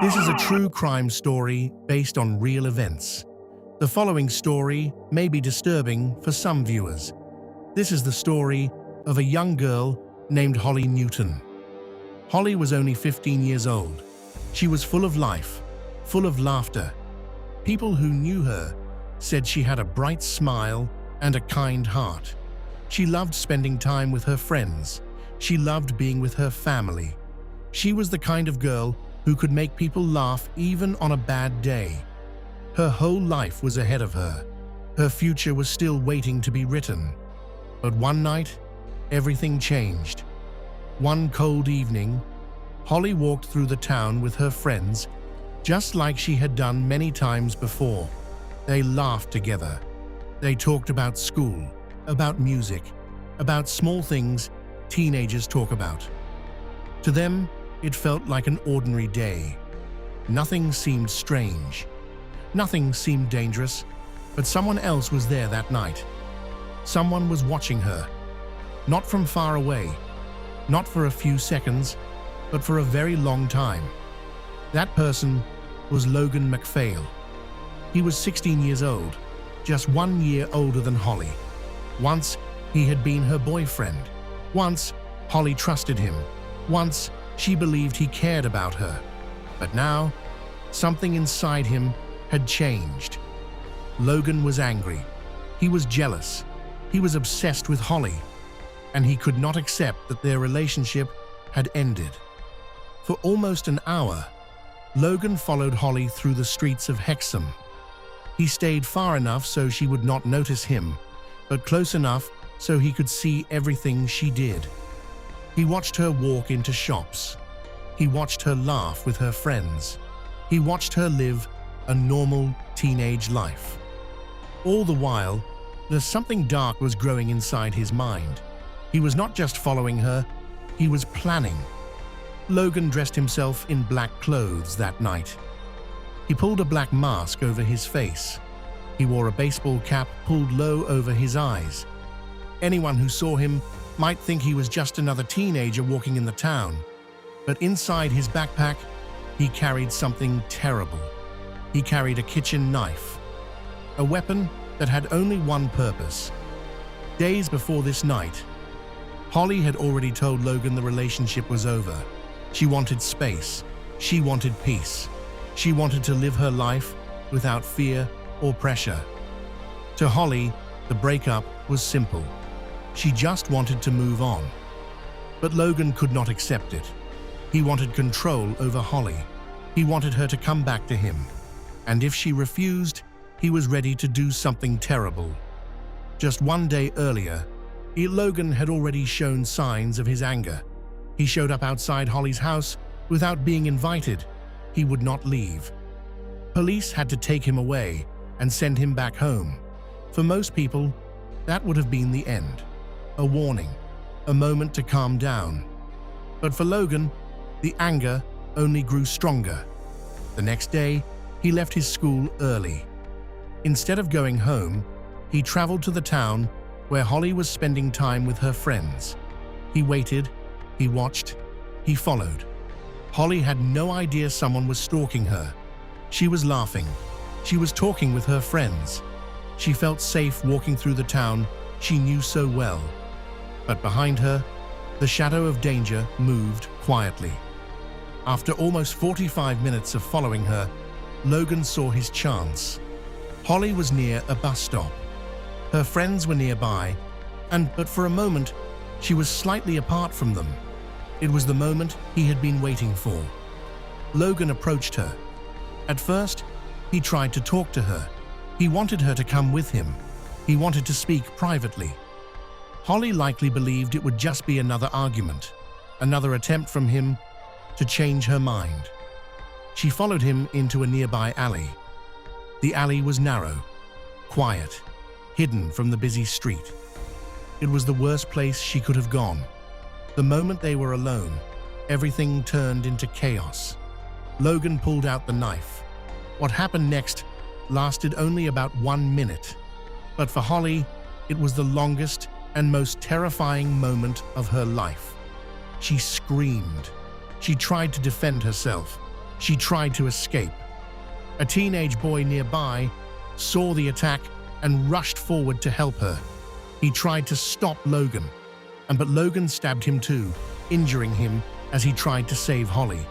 This is a true crime story based on real events. The following story may be disturbing for some viewers. This is the story of a young girl named Holly Newton. Holly was only 15 years old. She was full of life, full of laughter. People who knew her said she had a bright smile and a kind heart. She loved spending time with her friends. She loved being with her family. She was the kind of girl who could make people laugh even on a bad day. Her whole life was ahead of her. Her future was still waiting to be written. But one night, everything changed. One cold evening, Holly walked through the town with her friends, just like she had done many times before. They laughed together. They talked about school, about music, about small things teenagers talk about. To them, it felt like an ordinary day. Nothing seemed strange. Nothing seemed dangerous, but someone else was there that night. Someone was watching her, not from far away, not for a few seconds, but for a very long time. That person was Logan MacPhail. He was 16 years old, just 1 year older than Holly. Once, he had been her boyfriend. Once, Holly trusted him. Once, she believed he cared about her. But now, something inside him had changed. Logan was angry. He was jealous. He was obsessed with Holly, and he could not accept that their relationship had ended. For almost an hour, Logan followed Holly through the streets of Hexham. He stayed far enough so she would not notice him, but close enough so he could see everything she did. He watched her walk into shops. He watched her laugh with her friends. He watched her live a normal teenage life. All the while, something dark was growing inside his mind. He was not just following her, he was planning. Logan dressed himself in black clothes that night. He pulled a black mask over his face. He wore a baseball cap pulled low over his eyes. Anyone who saw him might think he was just another teenager walking in the town. But inside his backpack, he carried something terrible. He carried a kitchen knife, a weapon that had only one purpose. Days before this night, Holly had already told Logan the relationship was over. She wanted space. She wanted peace. She wanted to live her life without fear or pressure. To Holly, the breakup was simple. She just wanted to move on. But Logan could not accept it. He wanted control over Holly. He wanted her to come back to him. And if she refused, he was ready to do something terrible. Just one day earlier, Logan had already shown signs of his anger. He showed up outside Holly's house without being invited. He would not leave. Police had to take him away and send him back home. For most people, that would have been the end. A warning, a moment to calm down. But for Logan, the anger only grew stronger. The next day, he left his school early. Instead of going home, he traveled to the town where Holly was spending time with her friends. He waited, he watched, he followed. Holly had no idea someone was stalking her. She was laughing. She was talking with her friends. She felt safe walking through the town she knew so well. But behind her, the shadow of danger moved quietly. After almost 45 minutes of following her, Logan saw his chance. Holly was near a bus stop. Her friends were nearby, but for a moment, she was slightly apart from them. It was the moment he had been waiting for. Logan approached her. At first, he tried to talk to her. He wanted her to come with him. He wanted to speak privately. Holly likely believed it would just be another argument, another attempt from him to change her mind. She followed him into a nearby alley. The alley was narrow, quiet, hidden from the busy street. It was the worst place she could have gone. The moment they were alone, everything turned into chaos. Logan pulled out the knife. What happened next lasted only about 1 minute. But for Holly, it was the longest and most terrifying moment of her life. She screamed. She tried to defend herself. She tried to escape. A teenage boy nearby saw the attack and rushed forward to help her. He tried to stop Logan, but Logan stabbed him too, injuring him as he tried to save Holly.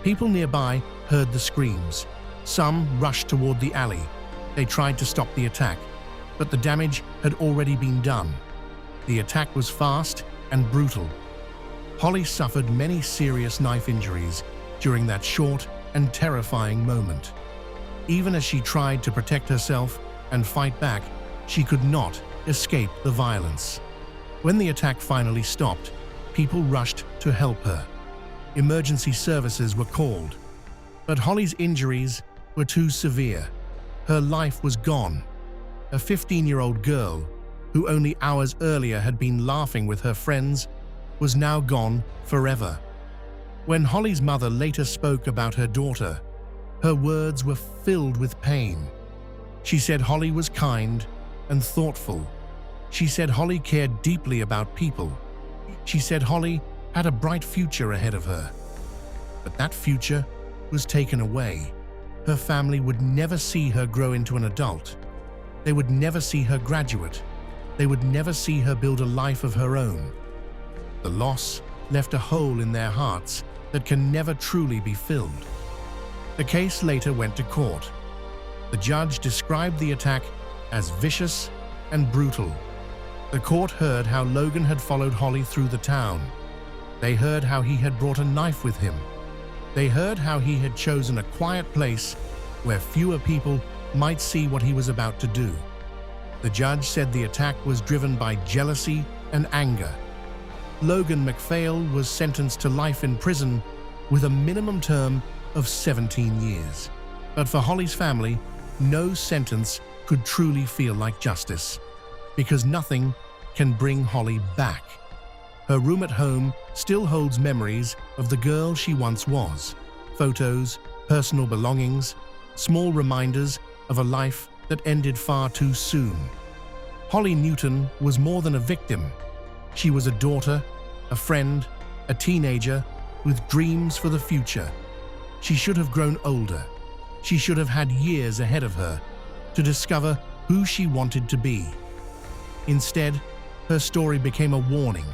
People nearby heard the screams. Some rushed toward the alley. They tried to stop the attack, but the damage had already been done. The attack was fast and brutal. Holly suffered many serious knife injuries during that short and terrifying moment. Even as she tried to protect herself and fight back, she could not escape the violence. When the attack finally stopped, people rushed to help her. Emergency services were called. But Holly's injuries were too severe. Her life was gone. A 15-year-old girl, who only hours earlier had been laughing with her friends, was now gone forever. When Holly's mother later spoke about her daughter, her words were filled with pain. She said Holly was kind and thoughtful. She said Holly cared deeply about people. She said Holly had a bright future ahead of her. But that future was taken away. Her family would never see her grow into an adult. They would never see her graduate. They would never see her build a life of her own. The loss left a hole in their hearts that can never truly be filled. The case later went to court. The judge described the attack as vicious and brutal. The court heard how Logan had followed Holly through the town. They heard how he had brought a knife with him. They heard how he had chosen a quiet place where fewer people might see what he was about to do. The judge said the attack was driven by jealousy and anger. Logan MacPhail was sentenced to life in prison with a minimum term of 17 years. But for Holly's family, no sentence could truly feel like justice, because nothing can bring Holly back. Her room at home still holds memories of the girl she once was. Photos, personal belongings, small reminders of a life that ended far too soon. Holly Newton was more than a victim. She was a daughter, a friend, a teenager with dreams for the future. She should have grown older. She should have had years ahead of her to discover who she wanted to be. Instead, her story became a warning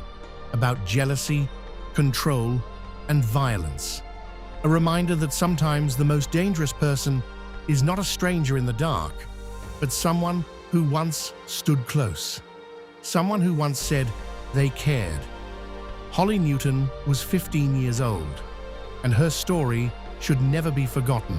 about jealousy, control, and violence. A reminder that sometimes the most dangerous person is not a stranger in the dark, but someone who once stood close. Someone who once said they cared. Holly Newton was 15 years old, and her story should never be forgotten.